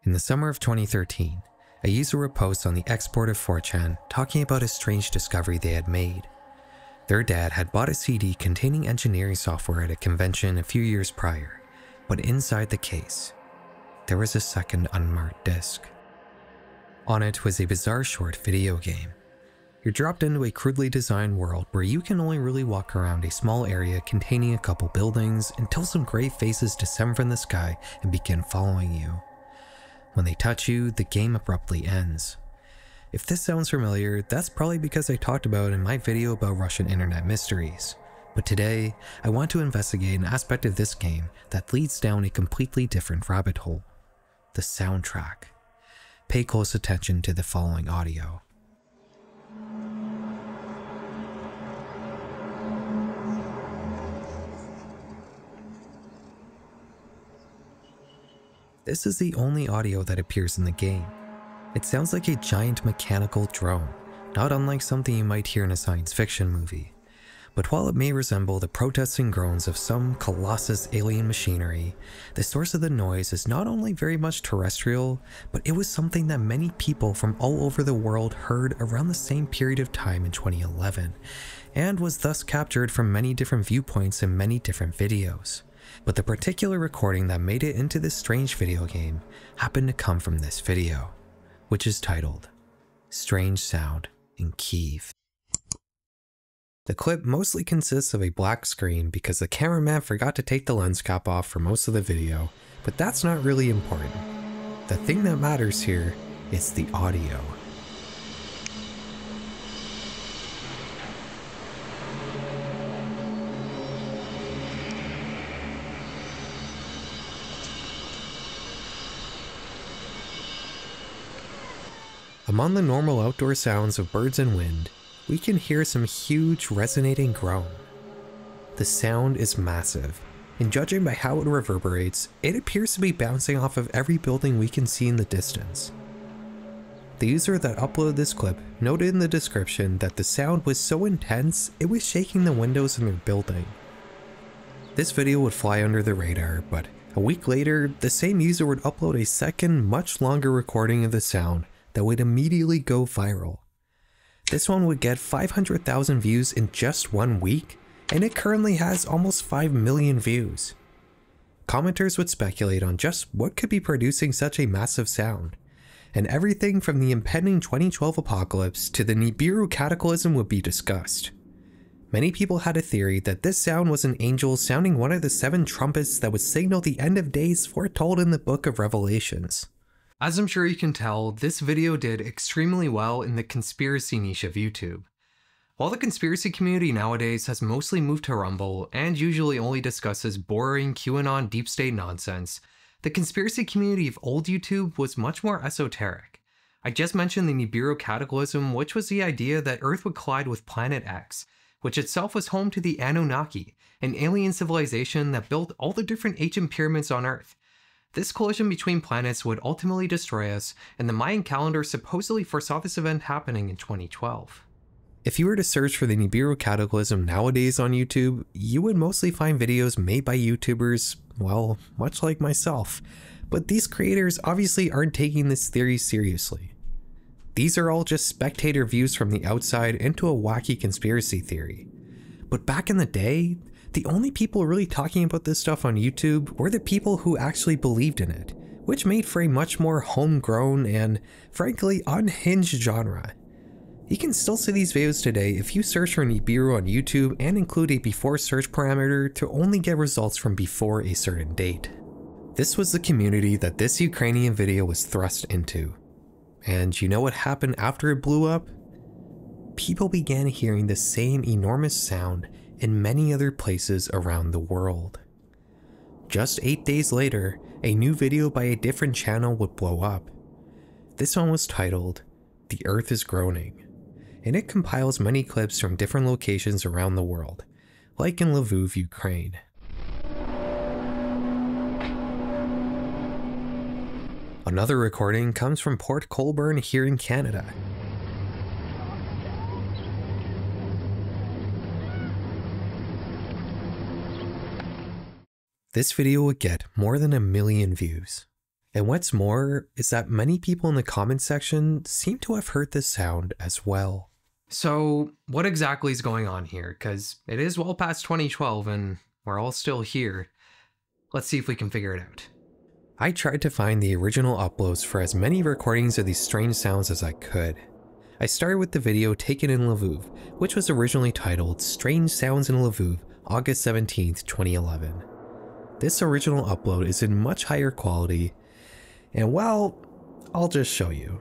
In the summer of 2013, a user would post on the export of 4chan talking about a strange discovery they had made. Their dad had bought a CD containing engineering software at a convention a few years prior, but inside the case, there was a second unmarked disc. On it was a bizarre short video game. You're dropped into a crudely designed world where you can only really walk around a small area containing a couple buildings until some gray faces descend from the sky and begin following you. When they touch you, the game abruptly ends. If this sounds familiar, that's probably because I talked about it in my video about Russian internet mysteries. But today, I want to investigate an aspect of this game that leads down a completely different rabbit hole: the soundtrack. Pay close attention to the following audio. This is the only audio that appears in the game. It sounds like a giant mechanical drone, not unlike something you might hear in a science fiction movie. But while it may resemble the protesting groans of some colossus alien machinery, the source of the noise is not only very much terrestrial, but it was something that many people from all over the world heard around the same period of time in 2011, and was thus captured from many different viewpoints in many different videos. But the particular recording that made it into this strange video game happened to come from this video, which is titled Strange Sound in Kyiv. The clip mostly consists of a black screen because the cameraman forgot to take the lens cap off for most of the video, but that's not really important. The thing that matters here is the audio. Among the normal outdoor sounds of birds and wind, we can hear some huge resonating groan. The sound is massive, and judging by how it reverberates, it appears to be bouncing off of every building we can see in the distance. The user that uploaded this clip noted in the description that the sound was so intense it was shaking the windows in their building. This video would fly under the radar, but a week later, the same user would upload a second, much longer recording of the sound that would immediately go viral. This one would get 500,000 views in just 1 week, and it currently has almost 5 million views. Commenters would speculate on just what could be producing such a massive sound, and everything from the impending 2012 apocalypse to the Nibiru cataclysm would be discussed. Many people had a theory that this sound was an angel sounding one of the 7 trumpets that would signal the end of days foretold in the Book of Revelations. As I'm sure you can tell, this video did extremely well in the conspiracy niche of YouTube. While the conspiracy community nowadays has mostly moved to Rumble and usually only discusses boring QAnon deep state nonsense, the conspiracy community of old YouTube was much more esoteric. I just mentioned the Nibiru cataclysm, which was the idea that Earth would collide with Planet X, which itself was home to the Anunnaki, an alien civilization that built all the different ancient pyramids on Earth. This collision between planets would ultimately destroy us, and the Mayan calendar supposedly foresaw this event happening in 2012. If you were to search for the Nibiru cataclysm nowadays on YouTube, you would mostly find videos made by YouTubers, well, much like myself, but these creators obviously aren't taking this theory seriously. These are all just spectator views from the outside into a wacky conspiracy theory. But back in the day, the only people really talking about this stuff on YouTube were the people who actually believed in it, which made for a much more homegrown and, frankly, unhinged genre. You can still see these videos today if you search for Nibiru on YouTube and include a before search parameter to only get results from before a certain date. This was the community that this Ukrainian video was thrust into. And you know what happened after it blew up? People began hearing the same enormous sound in many other places around the world. Just 8 days later, a new video by a different channel would blow up. This one was titled, The Earth is Groaning, and it compiles many clips from different locations around the world, like in Lviv, Ukraine. Another recording comes from Port Colborne here in Canada. This video would get more than 1 million views. And what's more is that many people in the comments section seem to have heard this sound as well. So what exactly is going on here? Because it is well past 2012 and we're all still here. Let's see if we can figure it out. I tried to find the original uploads for as many recordings of these strange sounds as I could. I started with the video taken in Lviv, which was originally titled Strange Sounds in Lviv, August 17th, 2011. This original upload is in much higher quality, and well, I'll just show you.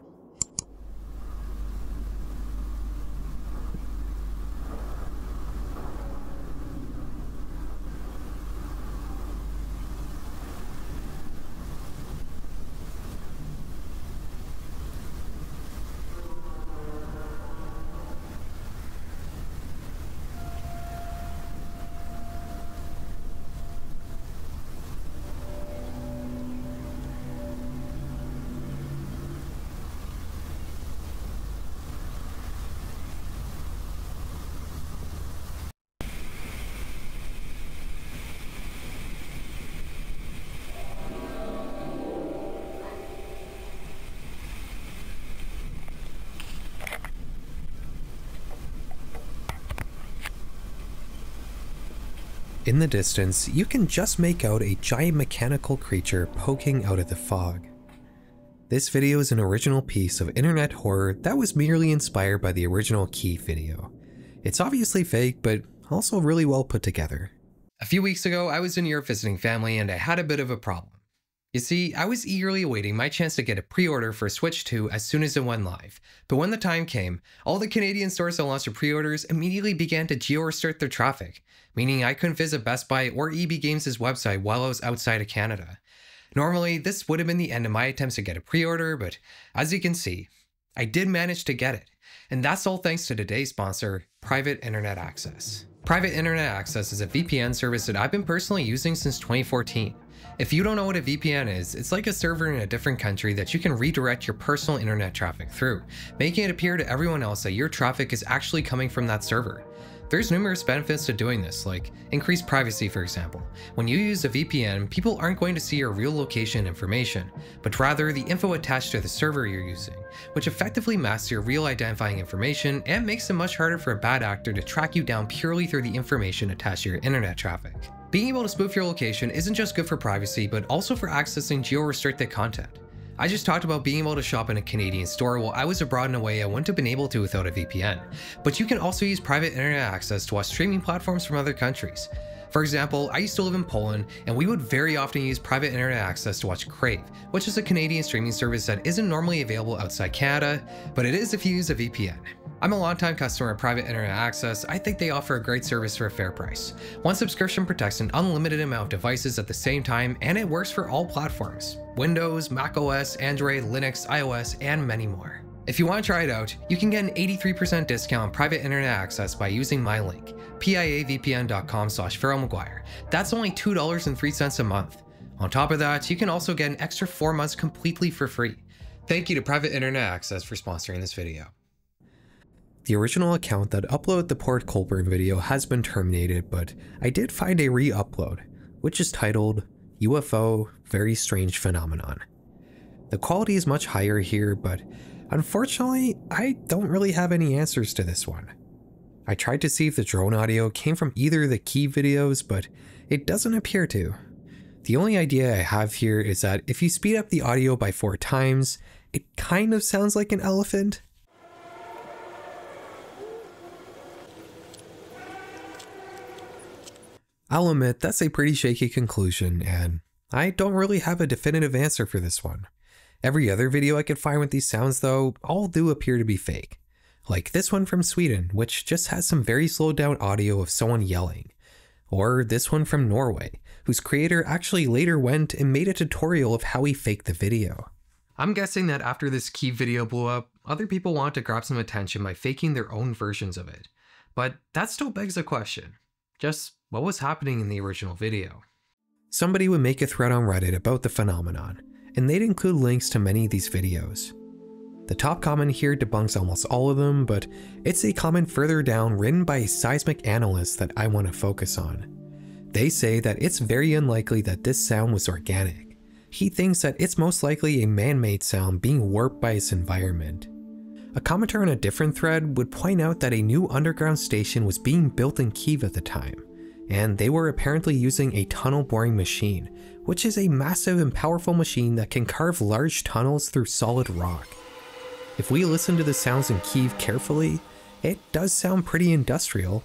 In the distance, you can just make out a giant mechanical creature poking out of the fog. This video is an original piece of internet horror that was merely inspired by the original Key video. It's obviously fake, but also really well put together. A few weeks ago, I was in Europe visiting family and I had a bit of a problem. You see, I was eagerly awaiting my chance to get a pre-order for Switch 2 as soon as it went live, but when the time came, all the Canadian stores that launched their pre-orders immediately began to geo-restrict their traffic, meaning I couldn't visit Best Buy or EB Games' website while I was outside of Canada. Normally, this would have been the end of my attempts to get a pre-order, but as you can see, I did manage to get it, and that's all thanks to today's sponsor, Private Internet Access. Private Internet Access is a VPN service that I've been personally using since 2014. If you don't know what a VPN is, it's like a server in a different country that you can redirect your personal internet traffic through, making it appear to everyone else that your traffic is actually coming from that server. There's numerous benefits to doing this, like increased privacy for example. When you use a VPN, people aren't going to see your real location information, but rather the info attached to the server you're using, which effectively masks your real identifying information and makes it much harder for a bad actor to track you down purely through the information attached to your internet traffic. Being able to spoof your location isn't just good for privacy, but also for accessing geo-restricted content. I just talked about being able to shop in a Canadian store while I was abroad in a way I wouldn't have been able to without a VPN. But you can also use private internet access to watch streaming platforms from other countries. For example, I used to live in Poland, and we would very often use private internet access to watch Crave, which is a Canadian streaming service that isn't normally available outside Canada, but it is if you use a VPN. I'm a longtime customer of Private Internet Access. I think they offer a great service for a fair price. One subscription protects an unlimited amount of devices at the same time, and it works for all platforms: Windows, macOS, Android, Linux, iOS, and many more. If you want to try it out, you can get an 83% discount on Private Internet Access by using my link, piavpn.com/PharrellMcGuire. That's only $2.03 a month. On top of that, you can also get an extra 4 months completely for free. Thank you to Private Internet Access for sponsoring this video. The original account that uploaded the Port Colborne video has been terminated, but I did find a re-upload, which is titled UFO Very Strange Phenomenon. The quality is much higher here, but unfortunately, I don't really have any answers to this one. I tried to see if the drone audio came from either of the Key videos, but it doesn't appear to. The only idea I have here is that if you speed up the audio by 4 times, it kind of sounds like an elephant. I'll admit that's a pretty shaky conclusion, and I don't really have a definitive answer for this one. Every other video I could find with these sounds though, all do appear to be fake. Like this one from Sweden, which just has some very slowed down audio of someone yelling. Or this one from Norway, whose creator actually later went and made a tutorial of how he faked the video. I'm guessing that after this Key video blew up, other people wanted to grab some attention by faking their own versions of it. But that still begs the question. Just what was happening in the original video? Somebody would make a thread on Reddit about the phenomenon, and they'd include links to many of these videos. The top comment here debunks almost all of them, but it's a comment further down written by a seismic analyst that I want to focus on. They say that it's very unlikely that this sound was organic. He thinks that it's most likely a man-made sound being warped by its environment. A commenter on a different thread would point out that a new underground station was being built in Kyiv at the time, and they were apparently using a tunnel boring machine, which is a massive and powerful machine that can carve large tunnels through solid rock. If we listen to the sounds in Kyiv carefully, it does sound pretty industrial.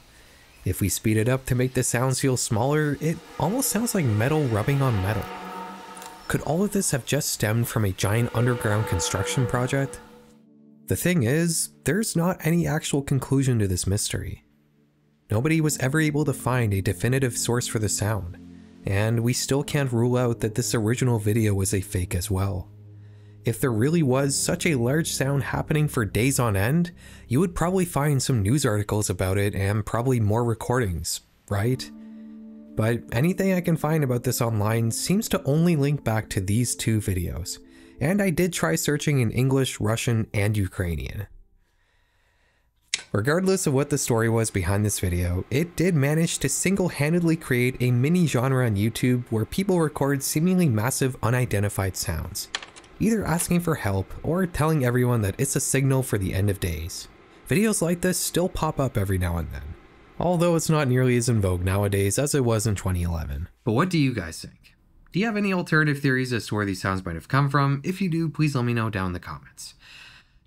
If we speed it up to make the sounds feel smaller, it almost sounds like metal rubbing on metal. Could all of this have just stemmed from a giant underground construction project? The thing is, there's not any actual conclusion to this mystery. Nobody was ever able to find a definitive source for the sound, and we still can't rule out that this original video was a fake as well. If there really was such a large sound happening for days on end, you would probably find some news articles about it and probably more recordings, right? But anything I can find about this online seems to only link back to these two videos, and I did try searching in English, Russian, and Ukrainian. Regardless of what the story was behind this video, it did manage to single-handedly create a mini genre on YouTube where people record seemingly massive unidentified sounds, either asking for help or telling everyone that it's a signal for the end of days. Videos like this still pop up every now and then, although it's not nearly as in vogue nowadays as it was in 2011. But what do you guys think? Do you have any alternative theories as to where these sounds might have come from? If you do, please let me know down in the comments.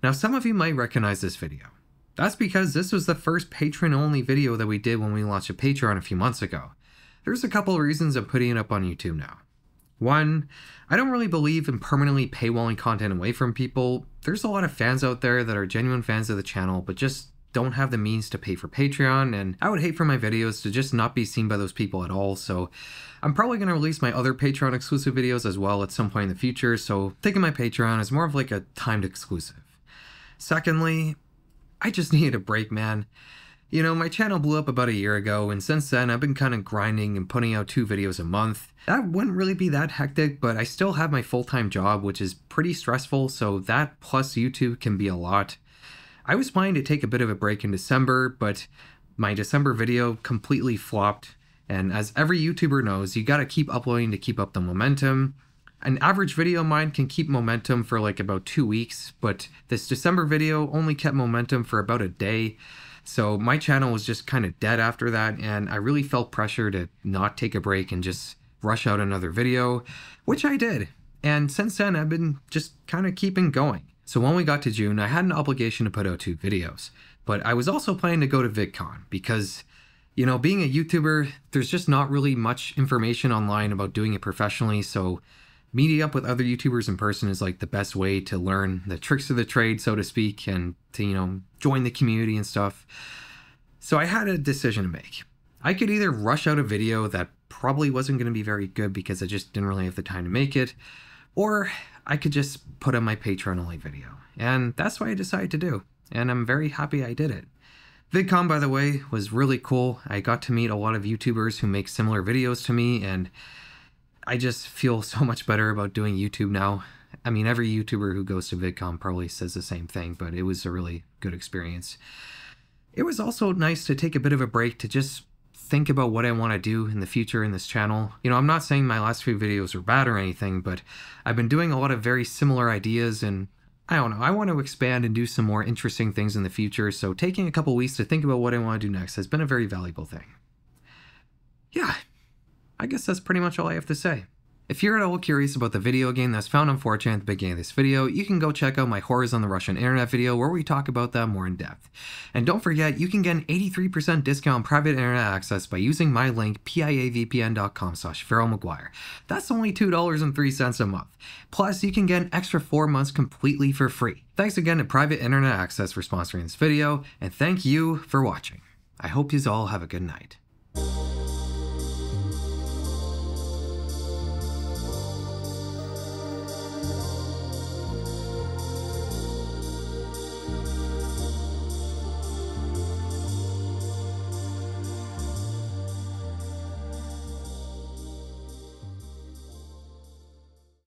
Now, some of you might recognize this video. That's because this was the first patron-only video that we did when we launched a Patreon a few months ago. There's a couple of reasons I'm putting it up on YouTube now. One, I don't really believe in permanently paywalling content away from people. There's a lot of fans out there that are genuine fans of the channel, but just don't have the means to pay for Patreon, and I would hate for my videos to just not be seen by those people at all, so I'm probably going to release my other Patreon exclusive videos as well at some point in the future, so think of my Patreon as more of like a timed exclusive. Secondly, I just needed a break, man. You know, my channel blew up about a year ago, and since then I've been kind of grinding and putting out 2 videos a month. That wouldn't really be that hectic, but I still have my full-time job, which is pretty stressful, so that plus YouTube can be a lot. I was planning to take a bit of a break in December, but my December video completely flopped, and as every YouTuber knows, you gotta keep uploading to keep up the momentum. An average video of mine can keep momentum for like about 2 weeks, but this December video only kept momentum for about a day. So my channel was just kind of dead after that, and I really felt pressure to not take a break and just rush out another video, which I did. And since then, I've been just kind of keeping going. So when we got to June, I had an obligation to put out 2 videos, but I was also planning to go to VidCon because, you know, being a YouTuber, there's just not really much information online about doing it professionally, so meeting up with other YouTubers in person is like the best way to learn the tricks of the trade, so to speak, and to, you know, join the community and stuff. So I had a decision to make. I could either rush out a video that probably wasn't going to be very good because I just didn't really have the time to make it, or I could just put on my Patreon only video. And that's what I decided to do, and I'm very happy I did it. VidCon, by the way, was really cool. I got to meet a lot of YouTubers who make similar videos to me, and I just feel so much better about doing YouTube now. I mean, every YouTuber who goes to VidCon probably says the same thing, but it was a really good experience. It was also nice to take a bit of a break to just think about what I want to do in the future in this channel. You know, I'm not saying my last few videos were bad or anything, but I've been doing a lot of very similar ideas, and I don't know, I want to expand and do some more interesting things in the future, so taking a couple weeks to think about what I want to do next has been a very valuable thing. Yeah, I guess that's pretty much all I have to say. If you're at all curious about the video game that's found on 4chan at the beginning of this video, you can go check out my Horrors on the Russian Internet video where we talk about that more in depth. And don't forget, you can get an 83% discount on private internet access by using my link piavpn.com/PharaohMcGuire. That's only $2.03 a month. Plus, you can get an extra 4 months completely for free. Thanks again to Private Internet Access for sponsoring this video, and thank you for watching. I hope you all have a good night.